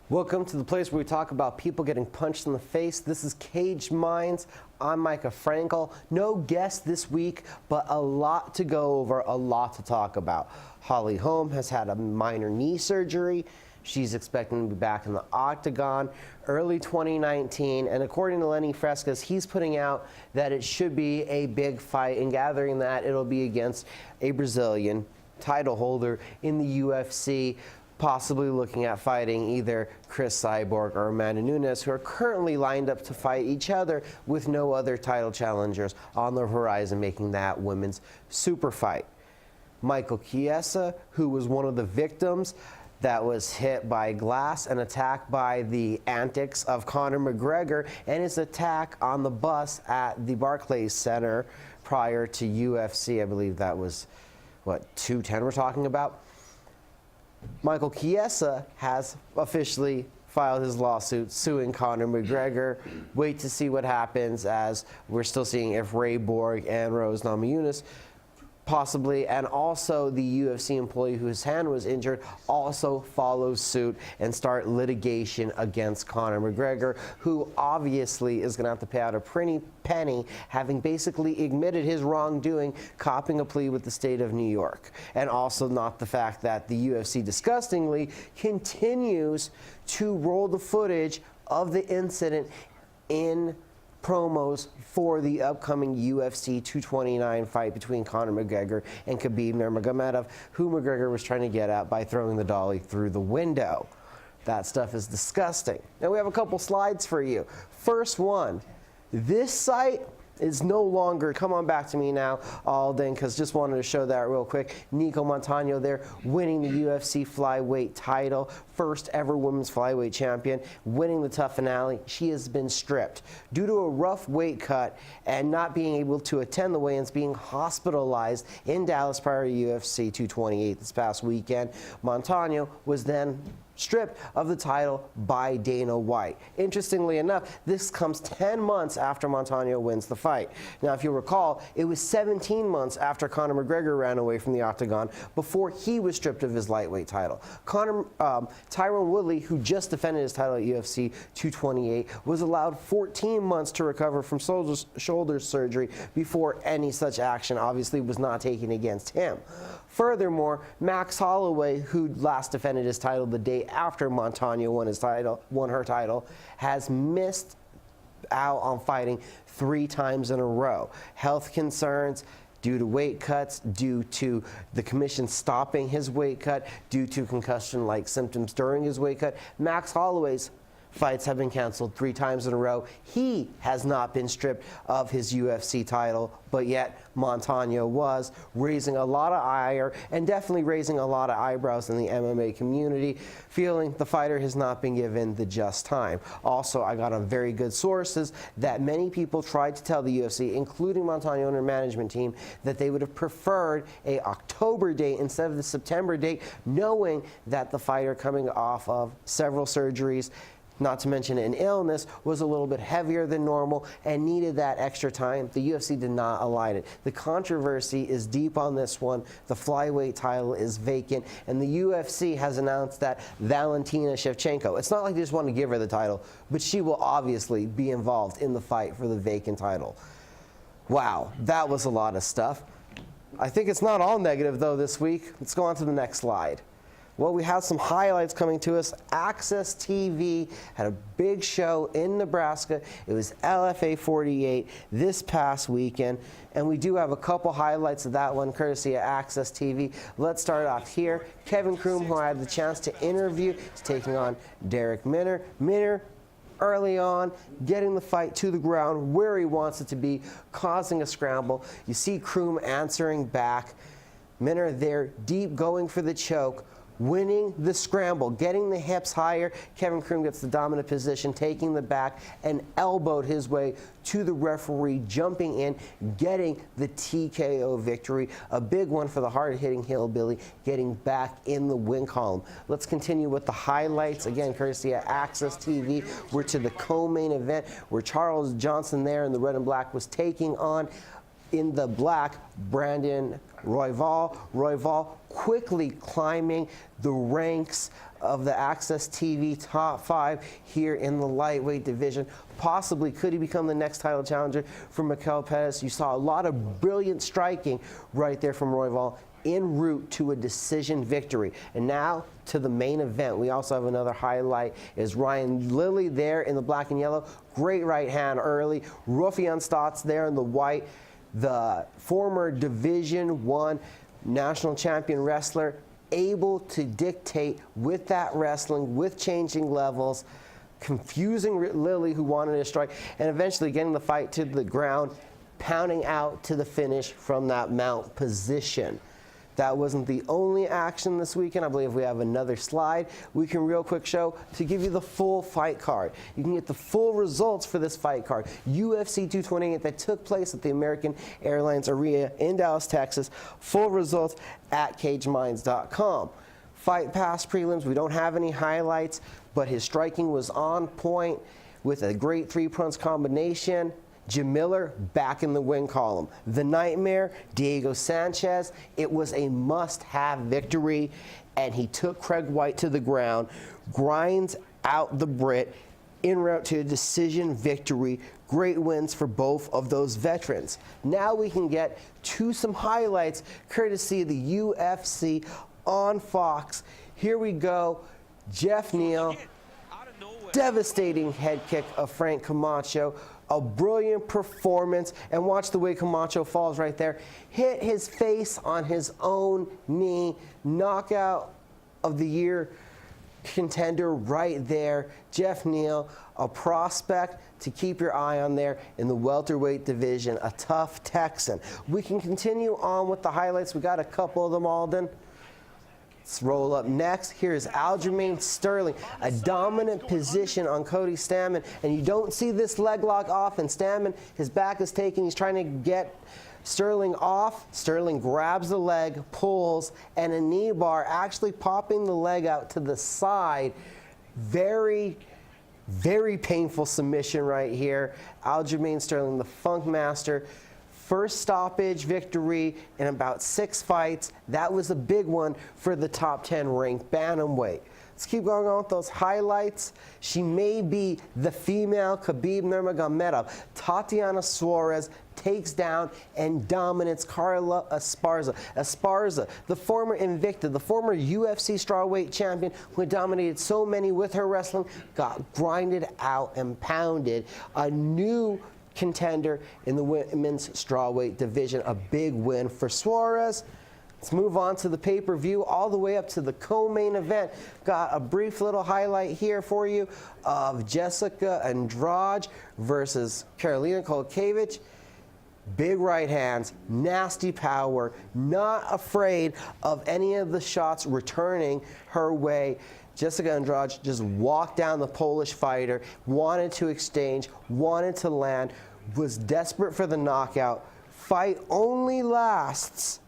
Welcome to the place where we talk about people getting punched in the face. This is Caged Minds. I'm Micah Frankel. No guest this week, but a lot to go over, a lot to talk about. Holly Holm has had a minor knee surgery. She's expecting to be back in the octagon early 2019. And according to Lenny Frescas, he's putting out that it should be a big fight, and gathering that it'll be against a Brazilian title holder in the UFC, possibly looking at fighting either Chris Cyborg or Amanda Nunes, who are currently lined up to fight each other with no other title challengers on the horizon, making that women's super fight. Michael Chiesa, who was one of the victims that was hit by glass and attacked by the antics of Conor McGregor and his attack on the bus at the Barclays Center prior to UFC, I believe that was, 210 we're talking about? Michael Chiesa has officially filed his lawsuit suing Conor McGregor. Wait to see what happens, as we're still seeing if Ray Borg and Rose Namajunas possibly, and also the UFC employee whose hand was injured, also follows suit and start litigation against Conor McGregor, who obviously is going to have to pay out a pretty penny, having basically admitted his wrongdoing, copping a plea with the state of New York. And also not the fact that the UFC disgustingly continues to roll the footage of the incident in promos for the upcoming UFC 229 fight between Conor McGregor and Khabib Nurmagomedov, who McGregor was trying to get at by throwing the dolly through the window. That stuff is disgusting. Now we have a couple slides for you. First one, this site is no longer, come on back to me now, Alden, because just wanted to show that real quick. Nico Montano there winning the UFC flyweight title, first ever women's flyweight champion, winning the tough finale. She has been stripped due to a rough weight cut and not being able to attend the weigh-ins, being hospitalized in Dallas prior to UFC 228 this past weekend. Montano was then stripped of the title by Dana White. Interestingly enough, this comes 10 months after Montano wins the fight. Now, if you recall, it was 17 months after Conor McGregor ran away from the octagon before he was stripped of his lightweight title. Tyron Woodley, who just defended his title at UFC 228, was allowed 14 months to recover from shoulder surgery before any such action obviously was not taken against him. Furthermore, Max Holloway, who last defended his title the day after Montano won her title, has missed out on fighting 3 times in a row. Health concerns due to weight cuts, due to the commission stopping his weight cut, due to concussion-like symptoms during his weight cut. Max Holloway's fights have been canceled 3 times in a row. He has not been stripped of his UFC title, but yet Montano was, raising a lot of ire and definitely raising a lot of eyebrows in the MMA community, feeling the fighter has not been given the just time. Also, I got on very good sources that many people tried to tell the UFC, including Montano and her management team, that they would have preferred a October date instead of the September date, knowing that the fighter, coming off of several surgeries, not to mention an illness, was a little bit heavier than normal and needed that extra time. The UFC did not align it. The controversy is deep on this one. The flyweight title is vacant, and the UFC has announced that Valentina Shevchenko, it's not like they just want to give her the title, but she will obviously be involved in the fight for the vacant title. Wow, that was a lot of stuff. I think it's not all negative, though, this week. Let's go on to the next slide. Well, we have some highlights coming to us. Access TV had a big show in Nebraska. It was LFA 48 this past weekend. And we do have a couple highlights of that one, courtesy of Access TV. Let's start off here. Kevin Kroom, who I had the chance to interview, is taking on Derek Minner. Minner, early on, getting the fight to the ground where he wants it to be, causing a scramble. You see Kroom answering back. Minner there, deep, going for the choke, winning the scramble, getting the hips higher. Kevin Kroom gets the dominant position, taking the back, and elbowed his way to the referee, jumping in, getting the TKO victory. A big one for the hard-hitting Hillbilly, getting back in the win column. Let's continue with the highlights. Again, courtesy of Access TV. We're to the co-main event where Charles Johnson there in the red and black was taking on, in the black, Brandon Royval. Royval quickly climbing the ranks of the Access TV top 5 here in the lightweight division. Possibly could he become the next title challenger for Mikel Pettis. You saw a lot of brilliant striking right there from Royval, en route to a decision victory. And now to the main event. We also have another highlight, is Ryan Lilly there in the black and yellow. Great right hand early. Rufian Stotts there in the white. The former Division I national champion wrestler, able to dictate with that wrestling, with changing levels, confusing Lilly, who wanted to strike, and eventually getting the fight to the ground, pounding out to the finish from that mount position. That wasn't the only action this weekend. I believe we have another slide we can real quick show to give you the full fight card. You can get the full results for this fight card. UFC 228 that took place at the American Airlines Arena in Dallas, Texas. Full results at cageminds.com. Fight Pass prelims, we don't have any highlights, but his striking was on point with a great 3-punch combination. Jim Miller back in the win column. The Nightmare, Diego Sanchez, it was a must-have victory, and he took Craig White to the ground, grinds out the Brit, en route to a decision victory. Great wins for both of those veterans. Now we can get to some highlights courtesy of the UFC on Fox. Here we go. Jeff Neal, devastating head kick of Frank Camacho. A brilliant performance, and watch the way Camacho falls right there. Hit his face on his own knee. Knockout of the year contender right there. Jeff Neal, a prospect to keep your eye on there in the welterweight division, a tough Texan. We can continue on with the highlights. We got a couple of them, Alden. Let's roll up next. Here's Aljamain Sterling, a dominant position on Cody Stamann, and you don't see this leg lock off, and Stamann, his back is taken. He's trying to get Sterling off. Sterling grabs the leg, pulls, and a knee bar, actually popping the leg out to the side. Very, very painful submission right here. Aljamain Sterling, the Funk Master. First stoppage victory in about 6 fights. That was a big one for the top 10 ranked bantamweight. Let's keep going on with those highlights. She may be the female Khabib Nurmagomedov. Tatiana Suarez takes down and dominates Carla Esparza. Esparza, the former Invicta, the former UFC strawweight champion who dominated so many with her wrestling, got grinded out and pounded. A new contender in the women's strawweight division. A big win for Suarez. Let's move on to the pay-per-view, all the way up to the co-main event. Got a brief little highlight here for you of Jessica Andrade versus Karolina Kowalkiewicz. Big right hands, nasty power, not afraid of any of the shots returning her way. Jessica Andrade just walked down the Polish fighter, wanted to exchange, wanted to land, was desperate for the knockout. Fight only lasts,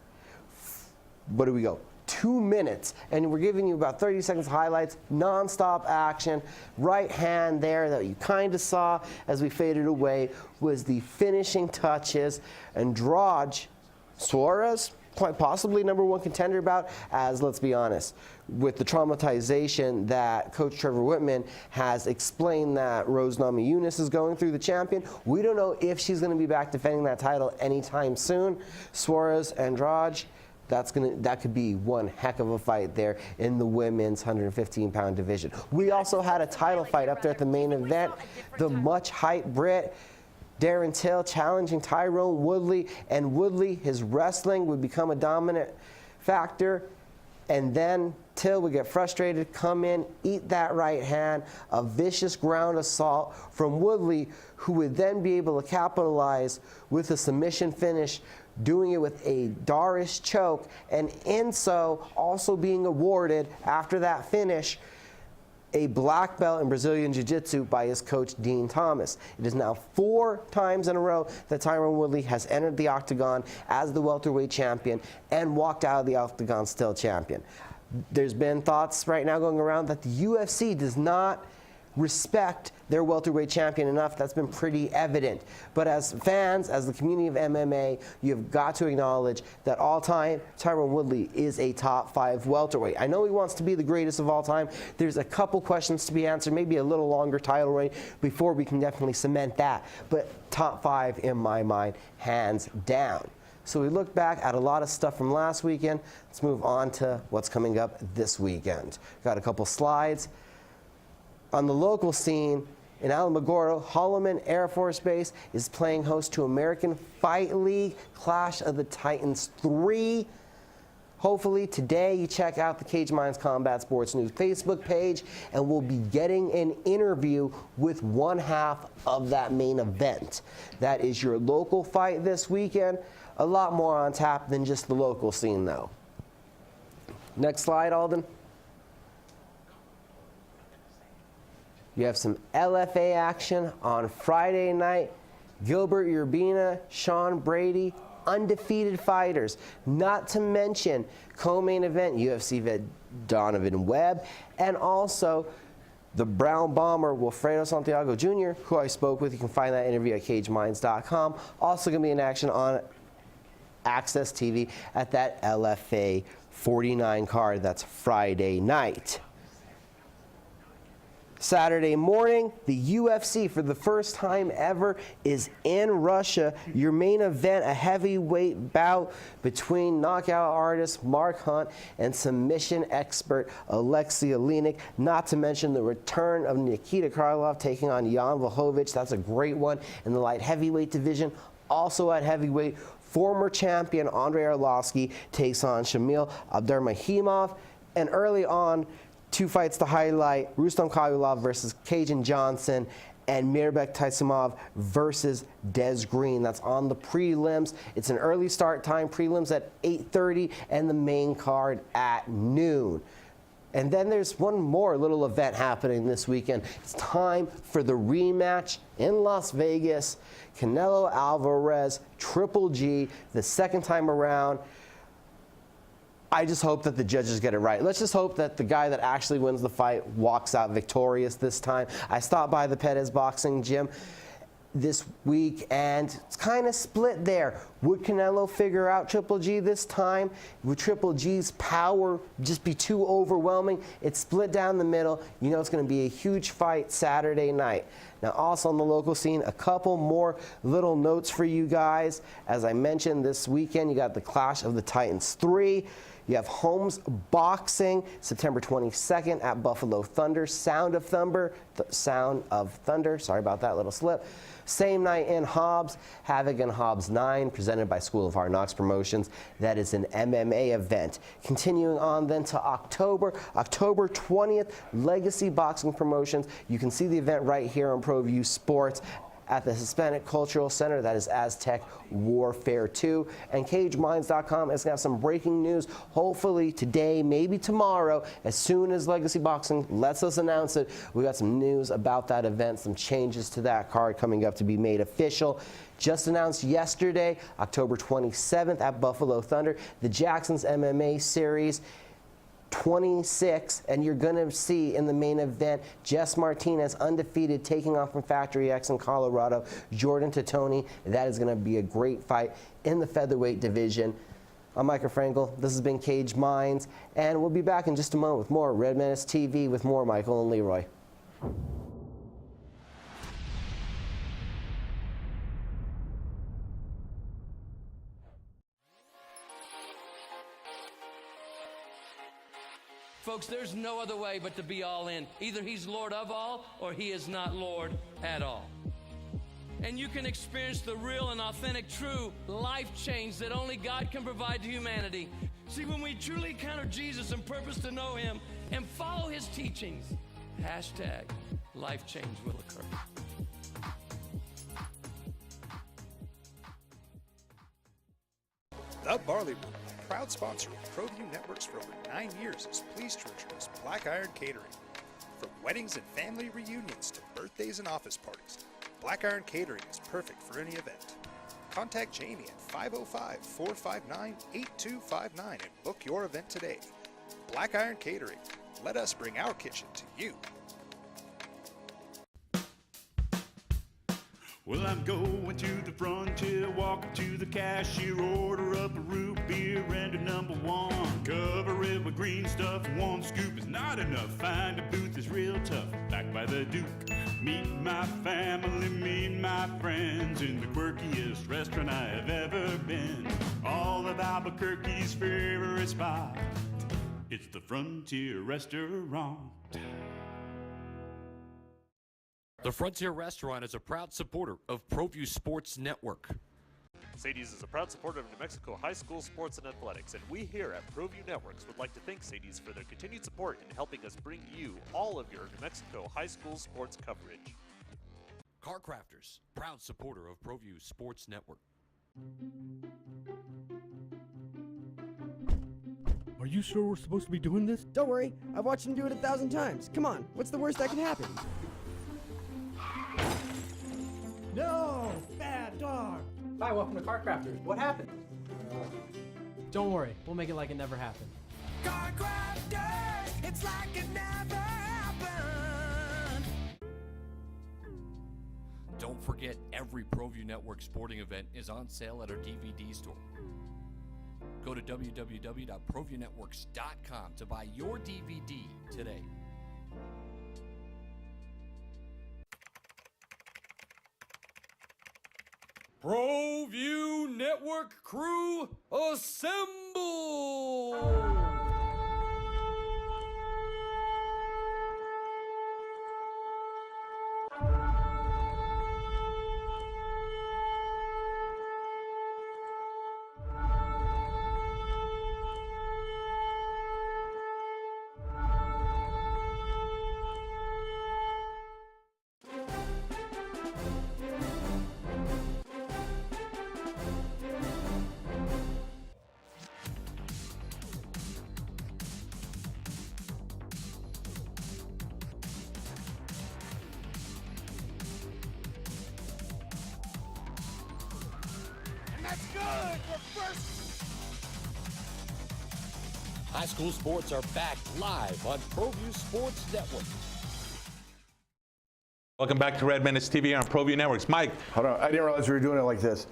what do we go, 2 minutes, and we're giving you about 30 seconds of highlights, non-stop action. Right hand there that you kind of saw as we faded away was the finishing touches. Andrade, Suarez, quite possibly #1 contender bout, as let's be honest, with the traumatization that Coach Trevor Whitman has explained that Rose Namajunas is going through, the champion. We don't know if she's going to be back defending that title anytime soon. Suarez Andrade, that could be one heck of a fight there in the women's 115-pound division. We also had a title fight up there at the main event. The much-hyped Brit Darren Till challenging Tyrone Woodley, and Woodley, his wrestling would become a dominant factor, and then Till would get frustrated, come in, eat that right hand, a vicious ground assault from Woodley, who would then be able to capitalize with a submission finish, doing it with a Darish choke, and in so also being awarded, after that finish, a black belt in Brazilian Jiu-Jitsu by his coach, Dean Thomas. It is now 4 times in a row that Tyrone Woodley has entered the octagon as the welterweight champion and walked out of the octagon still champion. There's been thoughts right now going around that the UFC does not respect their welterweight champion enough. That's been pretty evident. But as fans, as the community of MMA, you've got to acknowledge that all time, Tyrone Woodley is a top 5 welterweight. I know he wants to be the greatest of all time. There's a couple questions to be answered, maybe a little longer title reign before we can definitely cement that. But top 5 in my mind, hands down. So we look back at a lot of stuff from last weekend. Let's move on to what's coming up this weekend. Got a couple slides. On the local scene in Alamogordo, Holloman Air Force Base is playing host to American Fight League Clash of the Titans 3. Hopefully today you check out the Cage Minds Combat Sports News Facebook page, and we'll be getting an interview with one half of that main event. That is your local fight this weekend. A lot more on tap than just the local scene, though. Next slide, Alden. You have some LFA action on Friday night. Gilbert Urbina, Sean Brady, undefeated fighters. Not to mention co-main event UFC vet Donovan Webb, and also the Brown Bomber Wilfredo Santiago Jr., who I spoke with. You can find that interview at cageminds.com. Also going to be in action on Access TV at that LFA 49 card. That's Friday night. Saturday morning, the UFC, for the first time ever, is in Russia. Your main event, a heavyweight bout between knockout artist Mark Hunt and submission expert Alexei Oleinik. Not to mention the return of Nikita Krylov taking on Jan Blachowicz. That's a great one in the light heavyweight division. Also at heavyweight, former champion Andrei Arlovsky takes on Shamil Abdurmahimov. And early on, 2 fights to highlight: Rustam Kayulov versus Cajun Johnson, and Mirbek Taisimov versus Des Green. That's on the prelims. It's an early start time, prelims at 8:30, and the main card at noon. And then there's one more little event happening this weekend. It's time for the rematch in Las Vegas. Canelo Alvarez, Triple G, the second time around. I just hope that the judges get it right. Let's just hope that the guy that actually wins the fight walks out victorious this time. I stopped by the Perez Boxing Gym this week, and it's kind of split there. Would Canelo figure out Triple G this time? Would Triple G's power just be too overwhelming? It's split down the middle. You know it's going to be a huge fight Saturday night. Now, also on the local scene, a couple more little notes for you guys. As I mentioned, this weekend, you got the Clash of the Titans 3. You have Holmes Boxing, September 22nd at Buffalo Thunder. Sound of Thunder, sorry about that little slip. Same night in Hobbs, Havoc and Hobbs 9, presented by School of Hard Knocks Promotions. That is an MMA event. Continuing on then to October 20th, Legacy Boxing Promotions. You can see the event right here on ProView Sports at the Hispanic Cultural Center. That is Aztec Warfare 2. And CageMinds.com is going to have some breaking news, hopefully today, maybe tomorrow. As soon as Legacy Boxing lets us announce it, we got some news about that event, some changes to that card coming up to be made official. Just announced yesterday, October 27th at Buffalo Thunder, the Jackson's MMA Series 26, and you're going to see in the main event Jess Martinez, undefeated, taking on from Factory X in Colorado, Jordan Totoni. That is going to be a great fight in the featherweight division. I'm Micah Frankel. This has been Cage Minds, and we'll be back in just a moment with more Red Menace TV with more Michael and Leroy. Folks, there's no other way but to be all in. Either he's Lord of all or he is not Lord at all. And you can experience the real and authentic, true life change that only God can provide to humanity. See, when we truly encounter Jesus and purpose to know him and follow his teachings, hashtag life change will occur. The Barley Room, a proud sponsor of Proview Networks for over 9 years, is pleased to introduce Black Iron Catering. From weddings and family reunions to birthdays and office parties, Black Iron Catering is perfect for any event. Contact Jamie at 505-459-8259 and book your event today. Black Iron Catering. Let us bring our kitchen to you. Well, I'm going to the frontier, walking to the cashier, order up a root beer and a number one. Cover it with green stuff, one scoop is not enough. Find a booth that's real tough, backed by the Duke. Meet my family, meet my friends in the quirkiest restaurant I have ever been. All of Albuquerque's favorite spot, it's the Frontier Restaurant. The Frontier Restaurant is a proud supporter of Proview Sports Network. Sadie's is a proud supporter of New Mexico high school sports and athletics, and we here at Proview Networks would like to thank Sadie's for their continued support in helping us bring you all of your New Mexico high school sports coverage. Car Crafters, proud supporter of Proview Sports Network. Are you sure we're supposed to be doing this? Don't worry, I've watched him do it 1,000 times. Come on, what's the worst that can happen? No! Bad dog! Hi, welcome to Car Crafters. What happened? Don't worry, we'll make it like it never happened. Car Crafters, it's like it never happened. Don't forget, every Proview Network sporting event is on sale at our DVD store. Go to www.proviewnetworks.com to buy your DVD today. Proview Network crew, assemble! That's good for first. High school sports are back live on Proview Sports Network. Welcome back to Red Menace TV on Proview Networks. Mike. Hold on, I didn't realize we were doing it like this.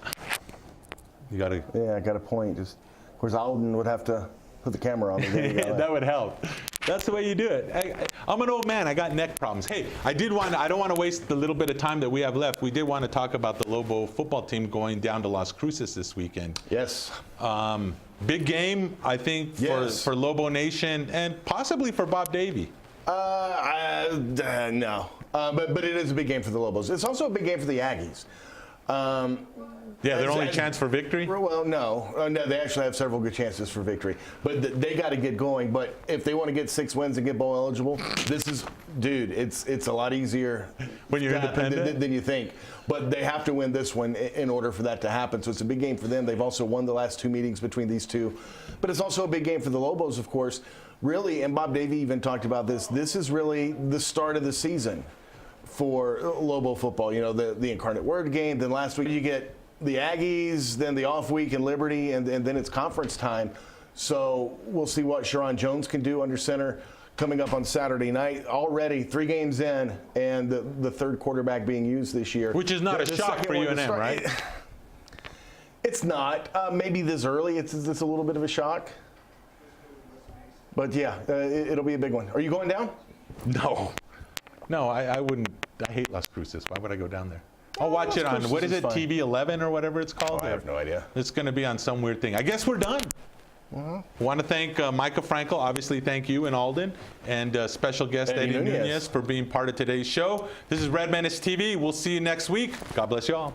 You got to. Yeah, I got a point. Just, of course, Alden would have to put the camera on me. That would help. That's the way you do it. I'm an old man. I got neck problems. Hey, I don't want to waste the little bit of time that we have left. We did want to talk about the Lobo football team going down to Las Cruces this weekend. Yes. Big game, I think, for Lobo Nation and possibly for Bob Davie. No. But it is a big game for the Lobos. It's also a big game for the Aggies. Their only chance for victory? Well, no. No, they actually have several good chances for victory. But they got to get going. But if they want to get 6 wins and get bowl eligible, this is, dude, it's a lot easier when you're independent than you think. But they have to win this one in order for that to happen. So it's a big game for them. They've also won the last 2 meetings between these two. But it's also a big game for the Lobos, of course. Really, and Bob Davie even talked about this, this is really the start of the season for Lobo football. You know, the Incarnate Word game. Then last week you get the Aggies, then the off week in Liberty, and then it's conference time. So we'll see what Sharon Jones can do under center coming up on Saturday night. Already 3 games in, and the third quarterback being used this year. Which is not a shock for UNM, right? It's not. Maybe this early, it's a little bit of a shock. But yeah, it'll be a big one. Are you going down? No. No, I wouldn't. I hate Las Cruces. Why would I go down there? I'll watch it on, what is it, TV 11 or whatever it's called? I have no idea. It's going to be on some weird thing. I guess we're done. Want to thank Micah Frankel, obviously thank you and Alden, and special guest Eddie Nunez for being part of today's show. This is Red Menace TV. We'll see you next week. God bless you all.